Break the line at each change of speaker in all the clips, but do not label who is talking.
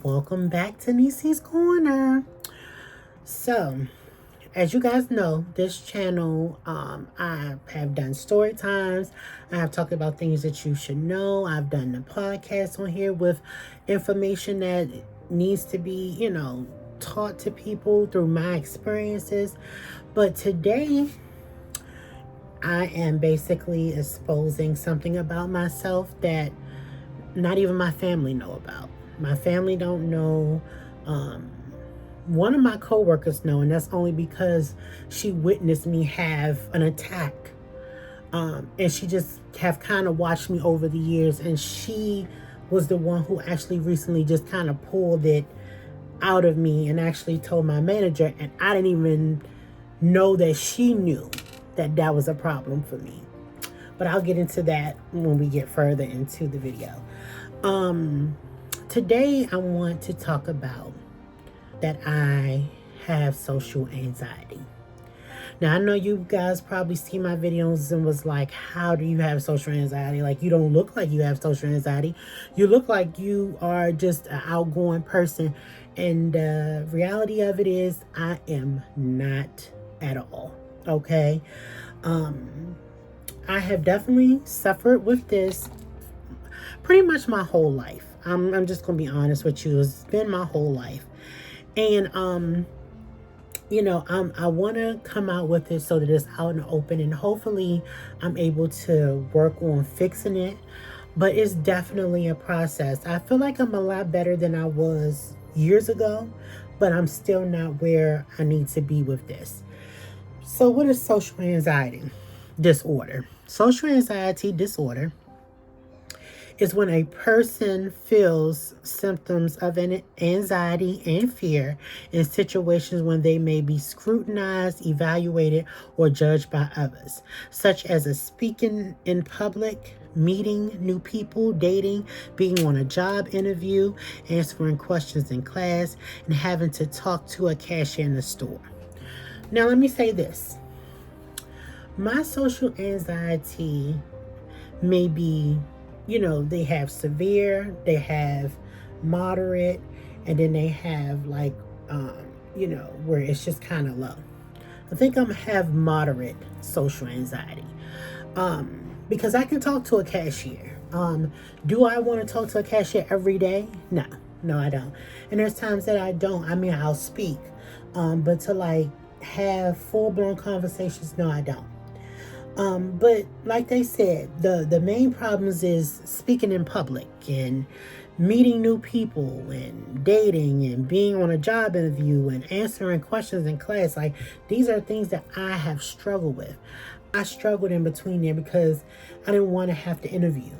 welcome back to Nisi's Corner. So, as you guys know, this channel, I have done story times. I have talked about things that you should know. I've done the podcast on here with information that needs to be, taught to people through my experiences. But today, I am basically exposing something about myself that not even my family know about. My family don't know. One of my coworkers know, and that's only because she witnessed me have an attack. And she just have kind of watched me over the years, and she was the one who actually recently just kind of pulled it out of me and actually told my manager, and I didn't even know that she knew that that was a problem for me. But I'll get into that when we get further into the video. Today I want to talk about that I have social anxiety. Now, I know you guys probably see my videos and was like, how do you have social anxiety? Like, you don't look like you have social anxiety. You look like you are just an outgoing person. And the reality of it is I am not at all. Okay. I have definitely suffered with this pretty much my whole life. I'm just gonna be honest with you. It's been my whole life. And I want to come out with it so that it's out in the open, and hopefully I'm able to work on fixing it. But it's definitely a process. I feel like I'm a lot better than I was years ago, but I'm still not where I need to be with this. So what is social anxiety disorder? Social anxiety disorder is when a person feels symptoms of an anxiety and fear in situations when they may be scrutinized, evaluated, or judged by others, such as speaking in public, meeting new people, dating, being on a job interview, answering questions in class, and having to talk to a cashier in the store. Now, let me say this. My social anxiety may be, they have severe, they have moderate, and then they have where it's just kind of low. I think I'm gonna have moderate social anxiety. Because I can talk to a cashier. Do I want to talk to a cashier every day? No, I don't. And there's times that I don't. I mean, I'll speak. But to have full-blown conversations, no, I don't. But like they said, the main problems is speaking in public and meeting new people and dating and being on a job interview and answering questions in class. Like, these are things that I have struggled with. I struggled in between there because I didn't want to have to interview.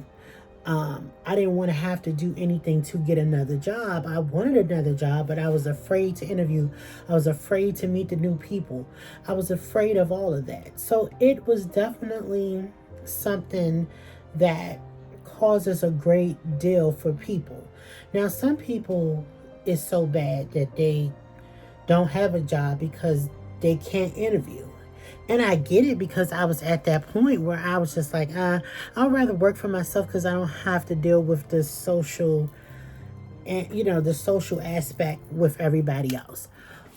I didn't want to have to do anything to get another job. I wanted another job, but I was afraid to interview. I was afraid to meet the new people. I was afraid of all of that. So it was definitely something that causes a great deal for people. Now, some people, it's so bad that they don't have a job because they can't interview. And I get it, because I was at that point where I was just like, I'd rather work for myself because I don't have to deal with the social, and the social aspect with everybody else.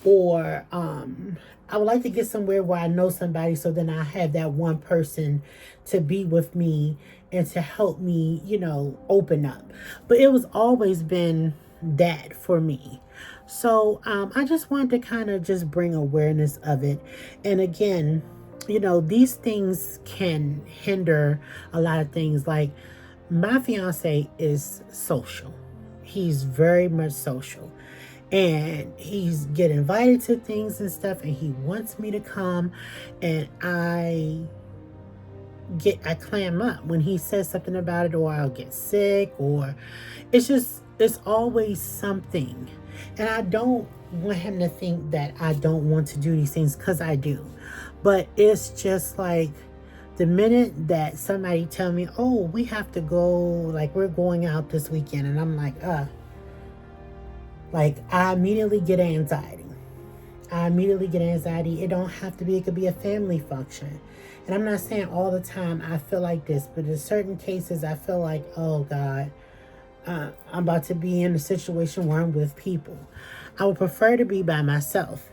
Or I would like to get somewhere where I know somebody, so then I have that one person to be with me and to help me, open up. But it was always been that for me. So I just wanted to kind of just bring awareness of it. And again, these things can hinder a lot of things. Like, my fiance is social. He's very much social. And he's get invited to things and stuff, and he wants me to come, and I clam up when he says something about it, or I'll get sick, or it's always something. And I don't want him to think that I don't want to do these things, because I do. But it's just like, the minute that somebody tell me, oh, we have to go, like, we're going out this weekend, and I'm like, I immediately get anxiety. It don't have to be, it could be a family function. And I'm not saying all the time I feel like this, but in certain cases I feel like, oh God, I'm about to be in a situation where I'm with people. I would prefer to be by myself.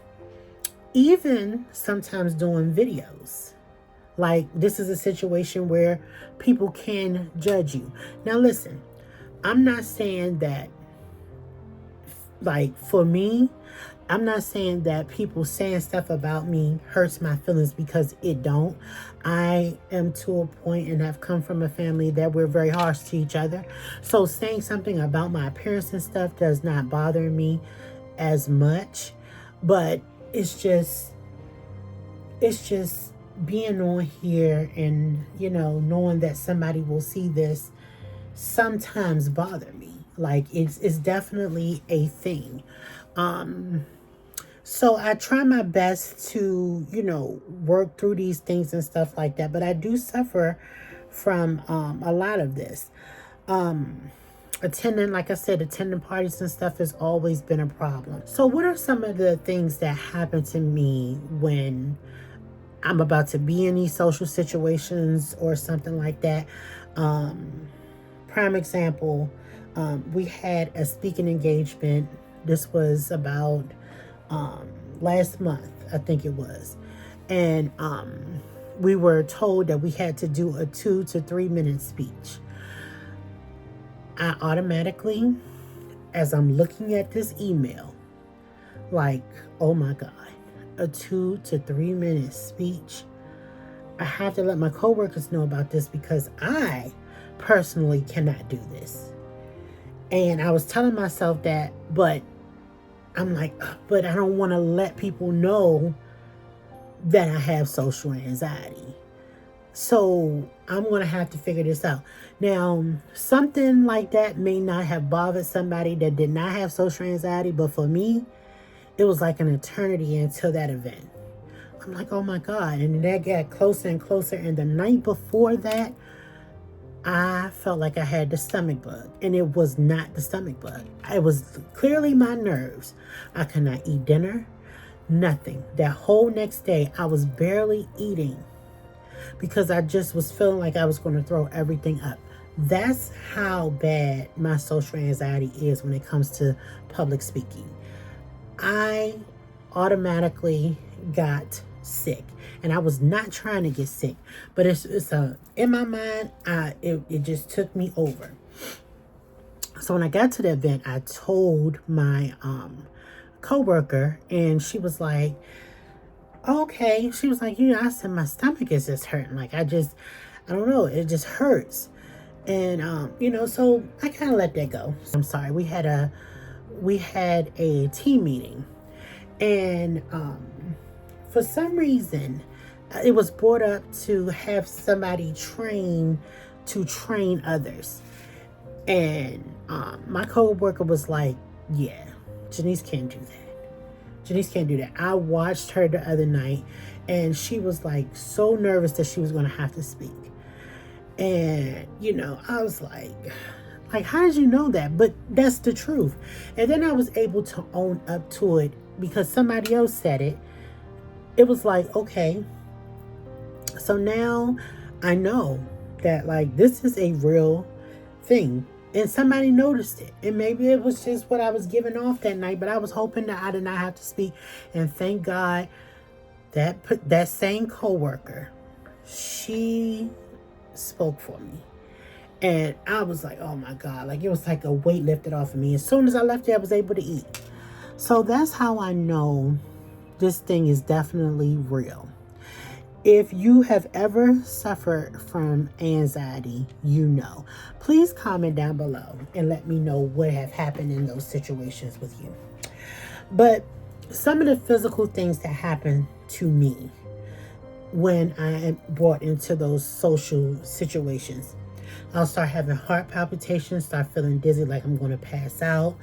Even sometimes doing videos. Like, this is a situation where people can judge you. Now, listen, I'm not saying that, like, for me, I'm not saying that people saying stuff about me hurts my feelings, because it don't. I am to a point and have come from a family that we're very harsh to each other. So saying something about my appearance and stuff does not bother me as much. But it's just being on here and, knowing that somebody will see this sometimes bother me. Like, it's definitely a thing. So I try my best to, work through these things and stuff like that. But I do suffer from a lot of this. Like I said, attending parties and stuff has always been a problem. So what are some of the things that happen to me when I'm about to be in these social situations or something like that? Prime example, we had a speaking engagement. This was about last month, I think it was. And we were told that we had to do a 2 to 3 minute speech. I automatically, as I'm looking at this email, like, oh my God, a 2 to 3 minute speech. I have to let my coworkers know about this, because I personally cannot do this. And I was telling myself that, but I'm like, but I don't want to let people know that I have social anxiety. So I'm going to have to figure this out. Now, something like that may not have bothered somebody that did not have social anxiety, but for me, it was like an eternity until that event. I'm like, oh my God. And that got closer and closer. And the night before that, I felt like I had the stomach bug. And it was not the stomach bug. It was clearly my nerves. I could not eat dinner, nothing. That whole next day, I was barely eating, because I just was feeling like I was going to throw everything up. That's how bad my social anxiety is when it comes to public speaking. I automatically got sick, and I was not trying to get sick, but it's in my mind, it just took me over. So when I got to the event, I told my coworker, and she was like, okay. She was like, I said, my stomach is just hurting. Like, I don't know. It just hurts. And, so I kind of let that go. I'm sorry. We had a team meeting, and, for some reason, it was brought up to have somebody train others. And, my coworker was like, yeah, Janice can't do that. Janice can't do that. I watched her the other night, and she was like so nervous that she was going to have to speak. And, I was like, how did you know that? But that's the truth. And then I was able to own up to it because somebody else said it. It was like, okay, so now I know that, like, this is a real thing. And somebody noticed it. And maybe it was just what I was giving off that night. But I was hoping that I did not have to speak. And thank God that same coworker, she spoke for me. And I was like, oh my God. Like, it was like a weight lifted off of me. As soon as I left there, I was able to eat. So that's how I know this thing is definitely real. If you have ever suffered from anxiety, please comment down below and let me know what have happened in those situations with you. But some of the physical things that happen to me when I am brought into those social situations, I'll start having heart palpitations, start feeling dizzy, like I'm going to pass out.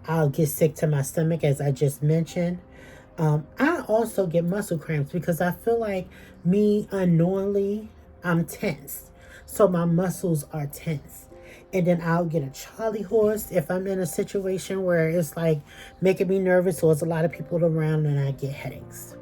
I'll get sick to my stomach, as I just mentioned. I also get muscle cramps because I feel like me unknowingly, I'm tense. So my muscles are tense. And then I'll get a Charlie horse if I'm in a situation where it's like making me nervous or there's a lot of people around, and I get headaches.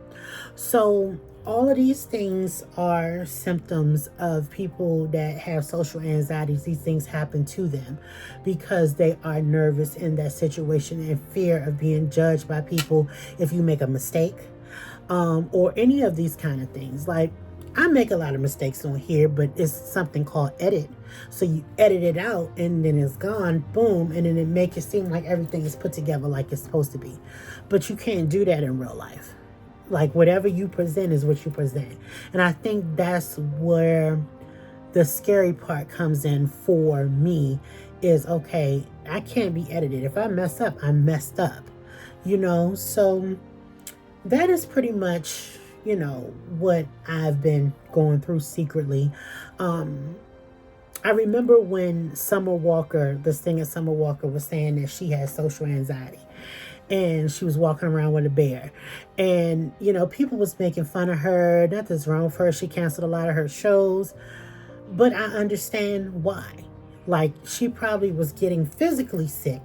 So all of these things are symptoms of people that have social anxieties. These things happen to them because they are nervous in that situation and fear of being judged by people if you make a mistake, or any of these kind of things. Like, I make a lot of mistakes on here, but it's something called edit. So you edit it out and then it's gone, boom, and then it make it seem like everything is put together like it's supposed to be. But you can't do that in real life. Like, whatever you present is what you present. And I think that's where the scary part comes in for me is, okay, I can't be edited. If I mess up, I messed up, So that is pretty much, what I've been going through secretly. I remember when Summer Walker, the singer Summer Walker, was saying that she had social anxiety. And she was walking around with a bear. And, people was making fun of her. Nothing's wrong with her. She canceled a lot of her shows. But I understand why. Like, she probably was getting physically sick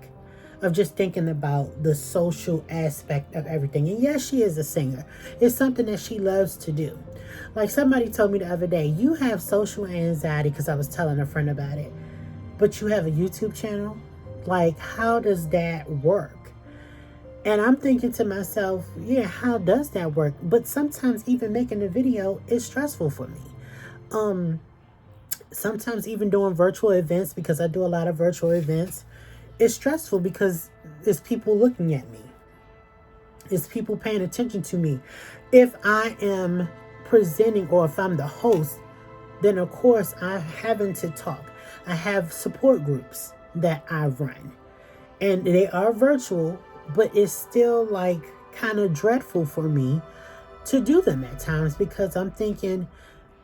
of just thinking about the social aspect of everything. And yes, she is a singer. It's something that she loves to do. Like, somebody told me the other day, you have social anxiety, because I was telling a friend about it, but you have a YouTube channel? Like, how does that work? And I'm thinking to myself, yeah, how does that work? But sometimes even making a video is stressful for me. Sometimes even doing virtual events, because I do a lot of virtual events, it's stressful because it's people looking at me. It's people paying attention to me. If I am presenting or if I'm the host, then of course I'm having to talk. I have support groups that I run. And they are virtual, but it's still like kind of dreadful for me to do them at times because I'm thinking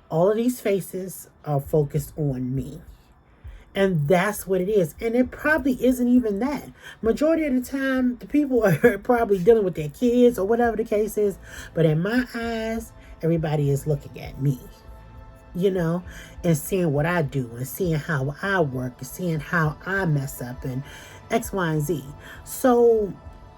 all of these faces are focused on me. And that's what it is. And it probably isn't even that. Majority of the time, the people are probably dealing with their kids or whatever the case is. But in my eyes, everybody is looking at me, and seeing what I do and seeing how I work and seeing how I mess up and X, Y, and Z. So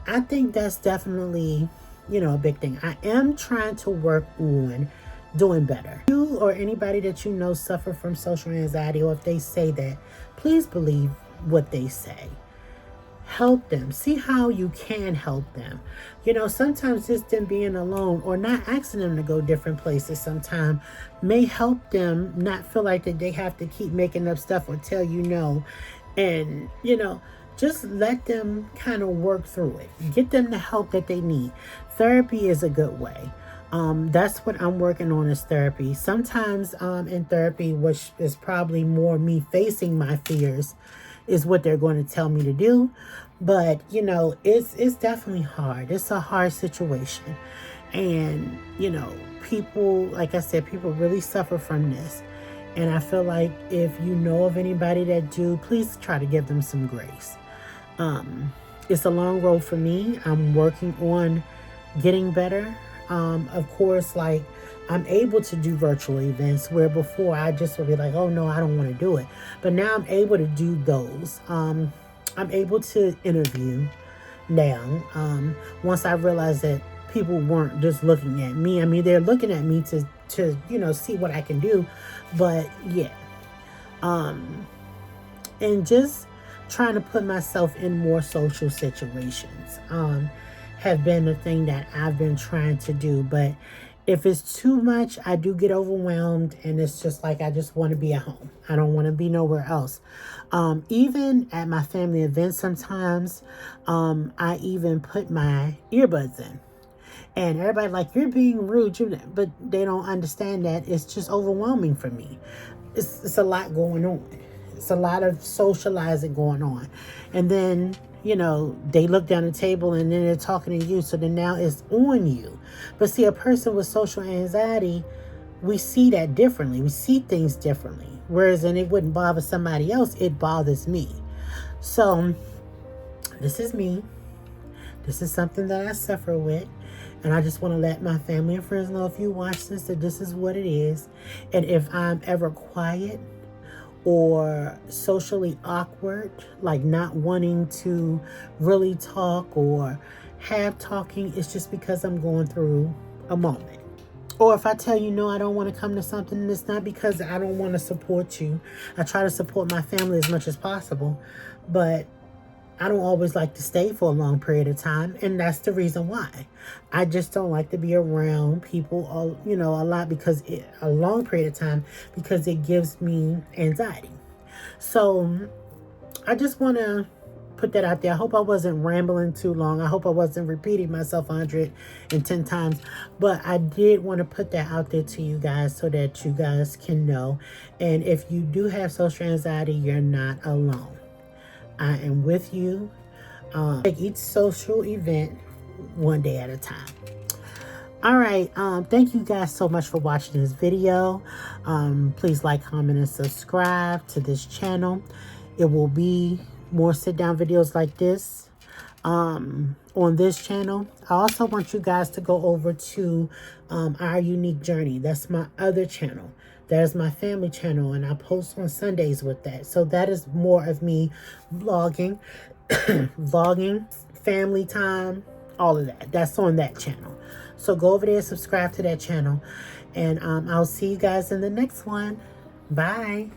I think that's definitely, a big thing. I am trying to work on doing better. You or anybody that you know suffer from social anxiety, or if they say that, please believe what they say. Help them. See how you can help them. Sometimes just them being alone or not asking them to go different places sometimes may help them not feel like that they have to keep making up stuff or tell you no. And, just let them kind of work through it. Get them the help that they need. Therapy is a good way. That's what I'm working on is therapy. Sometimes in therapy, which is probably more me facing my fears, is what they're going to tell me to do. But, it's definitely hard. It's a hard situation. And, people, like I said, people really suffer from this. And I feel like if you know of anybody that do, please try to give them some grace. It's a long road for me. I'm working on getting better. Of course, like, I'm able to do virtual events where before I just would be like, oh no, I don't want to do it. But now I'm able to do those. I'm able to interview now. Once I realized that people weren't just looking at me. I mean, they're looking at me to see what I can do. But yeah. And just trying to put myself in more social situations. Have been the thing that I've been trying to do. But if it's too much, I do get overwhelmed, and it's just like I just want to be at home. I don't want to be nowhere else. Even at my family events sometimes, I even put my earbuds in. And everybody like, you're being rude, but they don't understand that it's just overwhelming for me. It's a lot going on. It's a lot of socializing going on. And then, they look down the table and then they're talking to you. So then now it's on you. But see, a person with social anxiety, we see that differently. We see things differently. Whereas then it wouldn't bother somebody else. It bothers me. So this is me. This is something that I suffer with. And I just want to let my family and friends know, if you watch this, that this is what it is. And if I'm ever quiet or socially awkward, like not wanting to really talk or have talking, it's just because I'm going through a moment Or if I tell you, no, I don't want to come to something, it's not because I don't want to support you. I try to support my family as much as possible, but I don't always like to stay for a long period of time, and that's the reason why. I just don't like to be around people, a lot a long period of time, because it gives me anxiety. So I just want to put that out there. I hope I wasn't rambling too long. I hope I wasn't repeating myself 110 times, but I did want to put that out there to you guys so that you guys can know. And if you do have social anxiety, you're not alone. I am with you. Take each social event one day at a time. All right. Thank you guys so much for watching this video. Please like, comment, and subscribe to this channel. It will be more sit-down videos like this on this channel. I also want you guys to go over to Our Unique Journey. That's my other channel. That is my family channel, and I post on Sundays with that. So that is more of me vlogging, vlogging, family time, all of that. That's on that channel. So go over there, subscribe to that channel, and I'll see you guys in the next one. Bye.